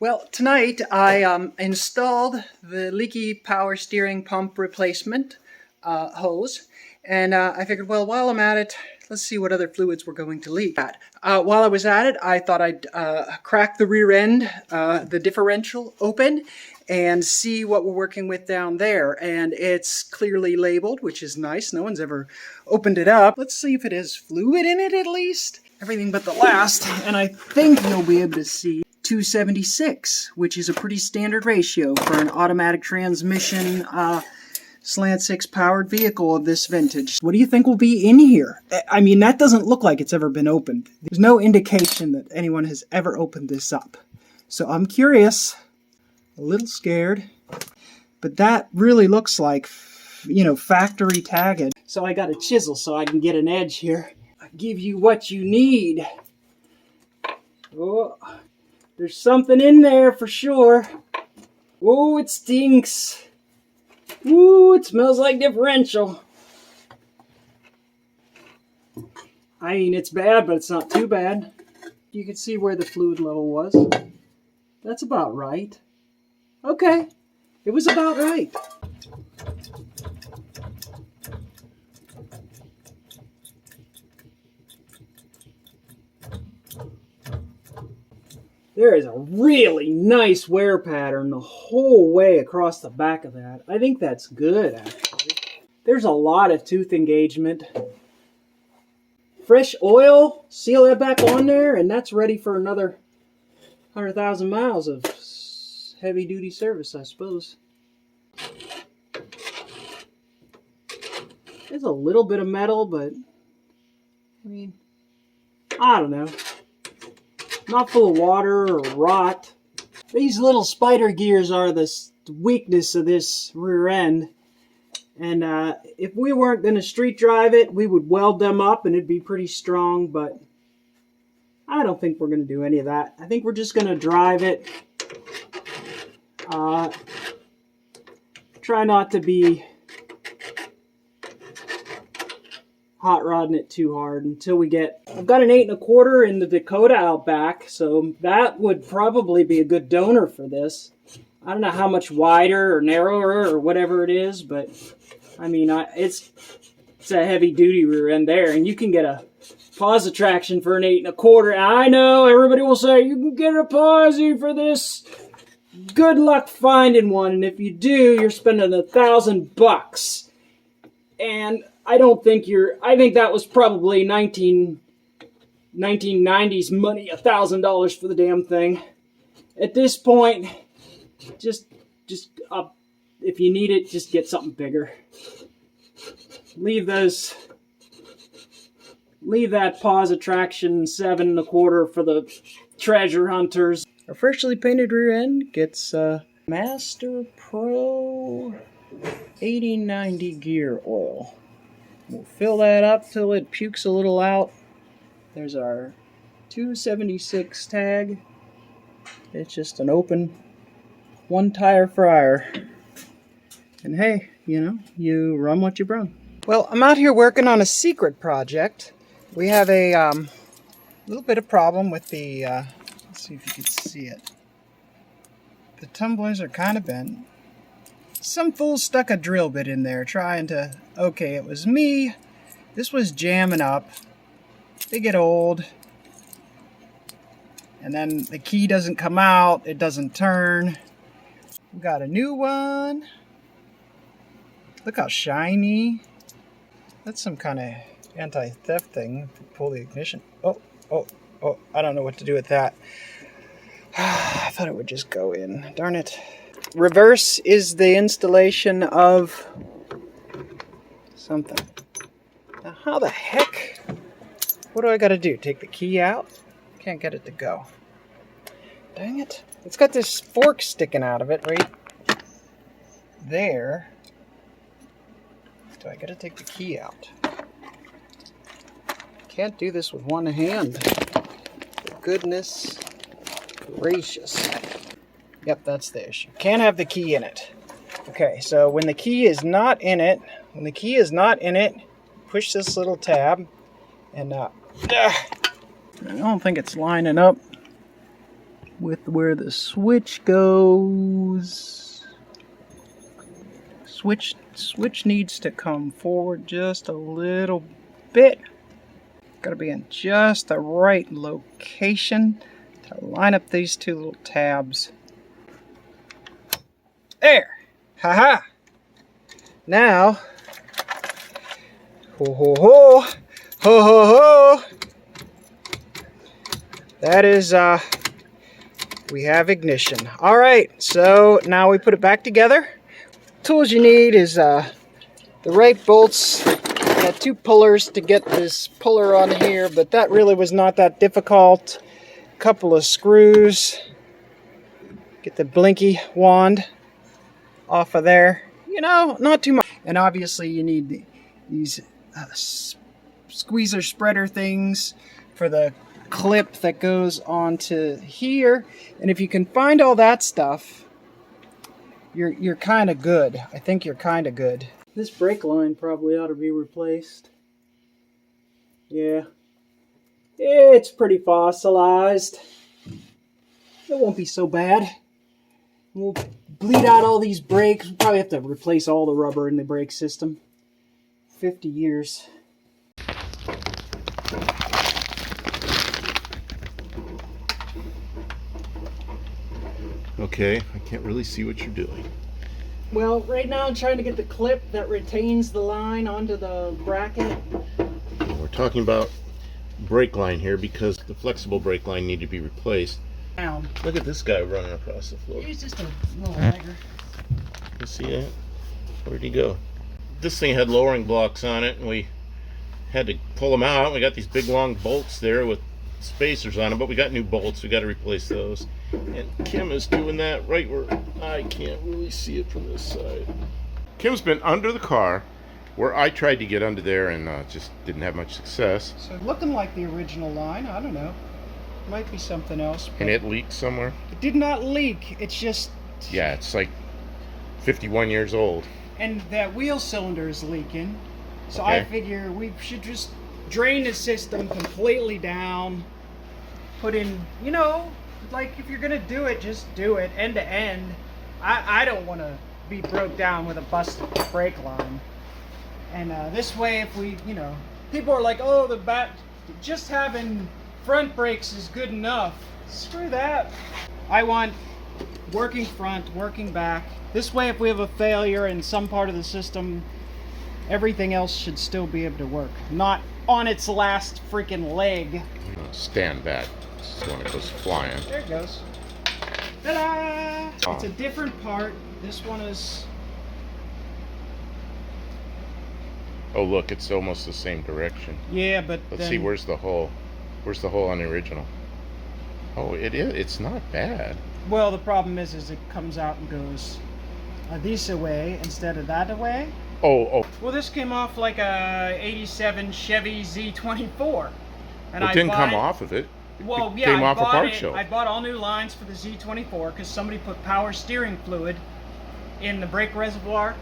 Well, tonight I installed the leaky power steering pump replacement hose, and I figured, well, while I'm at it, let's see what other fluids we're going to leak. While I was at it, I thought I'd crack the rear end, the differential open, and see what we're working with down there. And it's clearly labeled, which is nice. No one's ever opened it up. Let's see if it has fluid in it at least. Everything but the last, and I think you'll be able to see 276, which is a pretty standard ratio for an automatic transmission slant 6 powered vehicle of this vintage. What do you think will be in here? I mean, that doesn't look like it's ever been opened. There's no indication that anyone has ever opened this up. So I'm curious, a little scared, but that really looks like, you know, factory tagged. So I got a chisel so I can get an edge here. I'll give you what you need. Oh. There's something in there for sure. Oh, it stinks. Ooh, it smells like differential. I mean, it's bad, but it's not too bad. You can see where the fluid level was. That's about right. Okay, it was about right. There is a really nice wear pattern the whole way across the back of that. I think that's good, actually. There's a lot of tooth engagement. Fresh oil, seal that back on there, and that's ready for another 100,000 miles of heavy-duty service, I suppose. There's a little bit of metal, but, I mean, I don't know. Not full of water or rot. These little spider gears are the weakness of this rear end. And if we weren't going to street drive it, we would weld them up and it'd be pretty strong. But I don't think we're going to do any of that. I think we're just going to drive it. Try not to be hot rodding it too hard until we get... I've got an 8 1/4 in the Dakota out back, so that would probably be a good donor for this. I don't know how much wider or narrower or whatever it is, but I mean, it's a heavy duty rear end there, and you can get a pause traction for an 8 1/4. I know everybody will say you can get a posi for this. Good luck finding one, and if you do, you're spending $1,000. And I don't think I think that was probably 1990s money, $1,000 for the damn thing. At this point, just if you need it, just get something bigger. Leave that pause attraction 7 1/4 for the treasure hunters. Our freshly painted rear end gets Master Pro 8090 gear oil. We'll fill that up till it pukes a little out. There's our 276 tag. It's just an open one tire fryer. And hey, you know, you run what you brung. Well, I'm out here working on a secret project. We have a little bit of problem with the, let's see if you can see it. The tumblers are kind of bent. Some fool stuck a drill bit in there trying to... Okay, it was me. This was jamming up. They get old. And then the key doesn't come out. It doesn't turn. We got a new one. Look how shiny. That's some kind of anti-theft thing to pull the ignition. Oh. I don't know what to do with that. I thought it would just go in. Darn it. Reverse is the installation of something. Now, how the heck? What do I got to do? Take the key out? Can't get it to go. Dang it. It's got this fork sticking out of it right there. Do I got to take the key out? Can't do this with one hand. Goodness gracious. Yep, that's the issue. Can't have the key in it. Okay, so when the key is not in it, push this little tab, and I don't think it's lining up with where the switch goes. Switch needs to come forward just a little bit. Got to be in just the right location to line up these two little tabs. There! Haha! Now, ho ho ho! Ho ho ho! That is, we have ignition. Alright, so now we put it back together. Tools you need is the right bolts. Got 2 pullers to get this puller on here, but that really was not that difficult. A couple of screws. Get the blinky wand off of there. You know, not too much. And obviously you need these squeezer spreader things for the clip that goes onto here. And if you can find all that stuff, you're kind of good. I think you're kind of good. This brake line probably ought to be replaced. Yeah. It's pretty fossilized. It won't be so bad. We'll bleed out all these brakes. We'll probably have to replace all the rubber in the brake system. 50 years. Okay, I can't really see what you're doing. Well, right now I'm trying to get the clip that retains the line onto the bracket. We're talking about brake line here because the flexible brake line needed to be replaced. Down. Look at this guy running across the floor. He's just a little lagger. You see that? Where'd he go? This thing had lowering blocks on it, and we had to pull them out. We got these big long bolts there with spacers on them, but we got new bolts. We got to replace those. And Kim is doing that right where I can't really see it from this side. Kim's been under the car where I tried to get under there and just didn't have much success. So looking like the original line, I don't know. Might be something else. And it leaked somewhere? It did not leak. It's just... Yeah, it's like 51 years old. And that wheel cylinder is leaking. So Okay. I figure we should just drain the system completely down. Put in, you know, like if you're going to do it, just do it end to end. I don't want to be broke down with a busted brake line. And this way, if we, you know, people are like, oh, just having front brakes is good enough. Screw that. I want working front, working back. This way, if we have a failure in some part of the system, everything else should still be able to work. Not on its last freaking leg. Stand back. This is when it goes flying. There it goes. Ta-da! Oh. It's a different part. This one is... Oh, look, it's almost the same direction. Yeah, but Let's see, where's the hole? Where's the hole on the original? Oh, it is. It's not bad. Well, the problem is it comes out and goes this away instead of that away. Oh. Well, this came off like a 87 Chevy Z24. And It didn't come off of it. Well, It yeah, came off a part show. I bought all new lines for the Z24 because somebody put power steering fluid in the brake reservoir.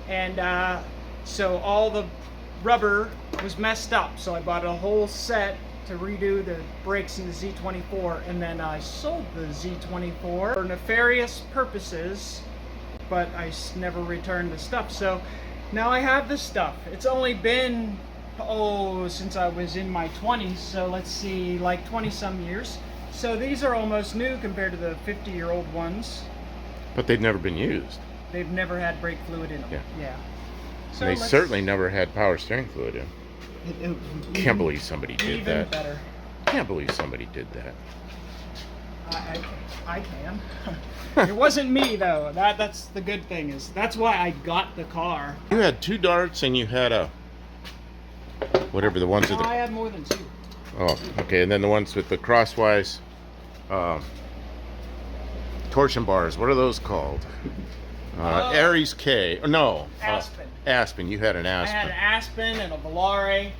And so all the rubber was messed up. So I bought a whole set to redo the brakes in the Z24. And then I sold the Z24 for nefarious purposes. But I never returned the stuff. So now I have this stuff. It's only been, since I was in my 20s. So let's see, like 20 some years. So these are almost new compared to the 50-year-old ones. But they've never been used. They've never had brake fluid in them. Yeah. So And they certainly never had power steering fluid in. Can't believe somebody did that. Even better. Can't believe somebody did that. I can. It wasn't me though. That's the good thing is that's why I got the car. You had 2 darts and you had a whatever the ones with No, the I had more than 2. oh okay, and then the ones with the crosswise torsion bars. What are those called? Aries K. No. Aspen. Aspen. You had an Aspen. I had an Aspen and a Volare.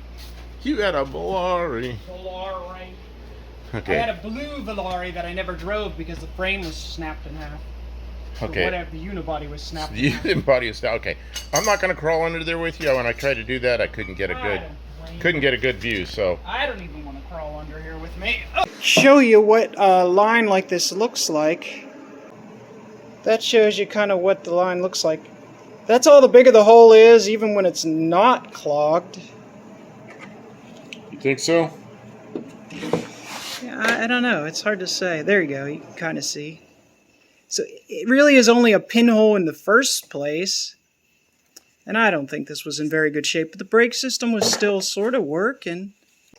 You had a Volare. Okay. I had a blue Volare that I never drove because the frame was snapped in half. Okay. Or whatever, the unibody was snapped in You half. didn't body us down. Okay. I'm not going to crawl under there with you. When I tried to do that, I couldn't get a good view. So I don't even want to crawl under here with Show you what a line like this looks like. That shows you kind of what the line looks like. That's all the bigger the hole is, even when it's not clogged. You think so? Yeah, I don't know. It's hard to say. There you go. You can kind of see. So it really is only a pinhole in the first place. And I don't think this was in very good shape. But the brake system was still sort of working.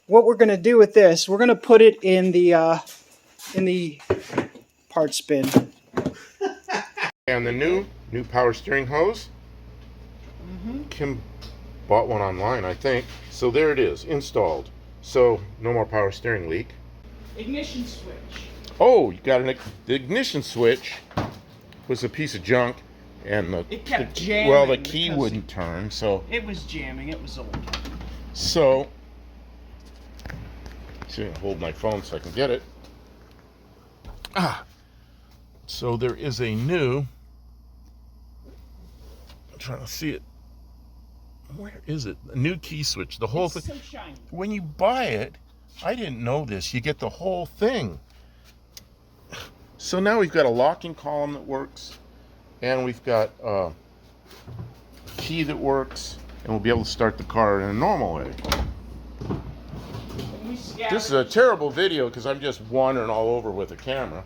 What we're going to do with this, we're going to put it in the parts bin. And the new power steering hose. Kim bought one online, I think. So there it is, installed. So no more power steering leak. Ignition switch. Oh, you got the ignition switch was a piece of junk, and It kept jamming. well, the key wouldn't turn, so It was jamming. It was old. so. See, I hold my phone so I can get it. So there is a new. I'm trying to see it. Where is it? A new key switch. The whole thing. So shiny. When you buy it, I didn't know this. You get the whole thing. So now we've got a locking column that works, and we've got a key that works, and we'll be able to start the car in a normal way. This is a terrible video because I'm just wandering all over with a camera.